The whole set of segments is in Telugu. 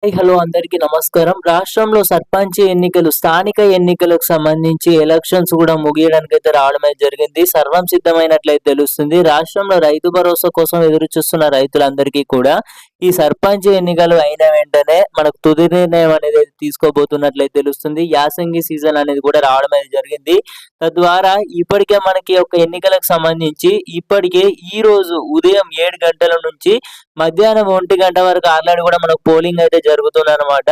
హలో అందరికీ నమస్కారం. రాష్ట్రంలో సర్పంచ్ ఎన్నికలు, స్థానిక ఎన్నికలకు సంబంధించి ఎలక్షన్స్ కూడా ముగియడానికైతే రావడమైతే జరిగింది. సర్వం సిద్ధమైనట్లయితే తెలుస్తుంది. రాష్ట్రంలో రైతు భరోసా కోసం ఎదురు చూస్తున్న రైతులందరికీ కూడా ఈ సర్పంచ్ ఎన్నికలు అయిన వెంటనే మనకు తుది నిర్ణయం అనేది తీసుకోబోతున్నట్లయితే తెలుస్తుంది. యాసంగి సీజన్ అనేది కూడా రావడం అనేది జరిగింది. తద్వారా ఇప్పటికే మనకి ఒక ఎన్నికలకు సంబంధించి ఇప్పటికే ఈ రోజు ఉదయం 7 గంటల నుంచి మధ్యాహ్నం 1 గంట వరకు ఆల్రెడీ కూడా మనకు పోలింగ్ అయితే జరుగుతుందన్నమాట.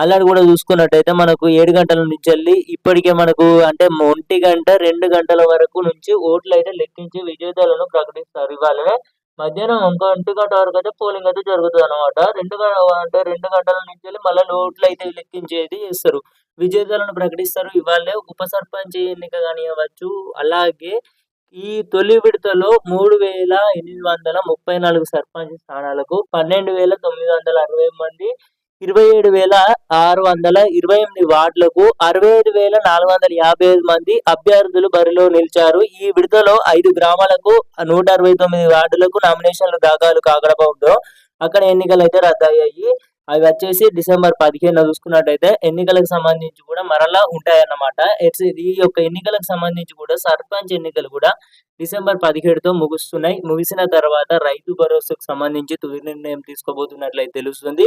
ఆల్రెడీ కూడా చూసుకున్నట్టయితే మనకు 7 గంటల నుంచెల్లి ఇప్పటికే మనకు అంటే 1 గంట, 2 గంటల వరకు నుంచి ఓట్లయితే లెక్కించి విజేతలను ప్రకటిస్తారు. ఇవాళనే మధ్యాహ్నం ఇంకో 1 గంట వరకు అయితే పోలింగ్ అయితే జరుగుతుందన్నమాట. 2 గంటల నుంచెల్లి మళ్ళా ఓట్లయితే లెక్కించేది చేస్తారు. విజేతలను ప్రకటిస్తారు. ఇవాళే ఉప సర్పంచ్ ఎన్నిక కానివ్వచ్చు, అలాగే ఈ తొలి విడతలో 3,834 సర్పంచ్ స్థానాలకు 12,960 మంది, 27,628 వార్డులకు 65,455 మంది అభ్యర్థులు బరిలో నిలిచారు. ఈ విడతలో 5 గ్రామాలకు 169 వార్డులకు నామినేషన్లు దాఖలు కాకపోవడంతో అక్కడ ఎన్నికలు అయితే రద్దయ్యాయి. అవి వచ్చేసి డిసెంబర్ 15 చూసుకున్నట్టయితే ఎన్నికలకు సంబంధించి కూడా మరలా ఉంటాయన్నమాట. ఈ యొక్క ఎన్నికలకు సంబంధించి కూడా సర్పంచ్ ఎన్నికలు కూడా డిసెంబర్ 17తో ముగుస్తున్నాయి. ముగిసిన తర్వాత రైతు భరోసాకు సంబంధించి తుది నిర్ణయం తీసుకోబోతున్నట్లయితే తెలుస్తుంది.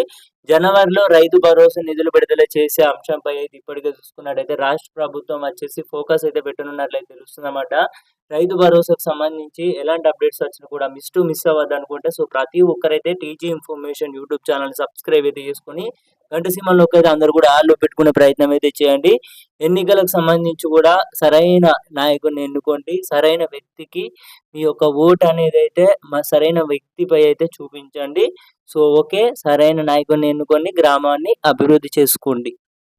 జనవరిలో రైతు భరోసా నిధులు విడుదల చేసే అంశంపై అయితే ఇప్పటికే చూసుకున్నట్టయితే రాష్ట్ర ప్రభుత్వం వచ్చేసి ఫోకస్ అయితే పెట్టనున్నట్లయితే తెలుస్తుందన్నమాట. రైతు భరోసాకు సంబంధించి ఎలాంటి అప్డేట్స్ వచ్చినా కూడా మిస్ అవ్వద్దు అనుకుంటే ప్రతి ఒక్కరైతే TG information YouTube channel subscribe అయితే చేసుకొని గంట సింబల్‌లోకి అయితే అందరూ కూడా ఆల్‌లో పెట్టుకునే ప్రయత్నం అయితే చేయండి. ఎన్నికలకు సంబంధించి కూడా సరైన నాయకుడిని ఎన్నుకోండి. సరైన వ్యక్తికి మీ యొక్క ఓటు అనేది అయితే సరైన వ్యక్తిపై అయితే చూపించండి. ఓకే. సరైన నాయకుడిని ఎన్నుకొని గ్రామాన్ని అభివృద్ధి చేసుకోండి.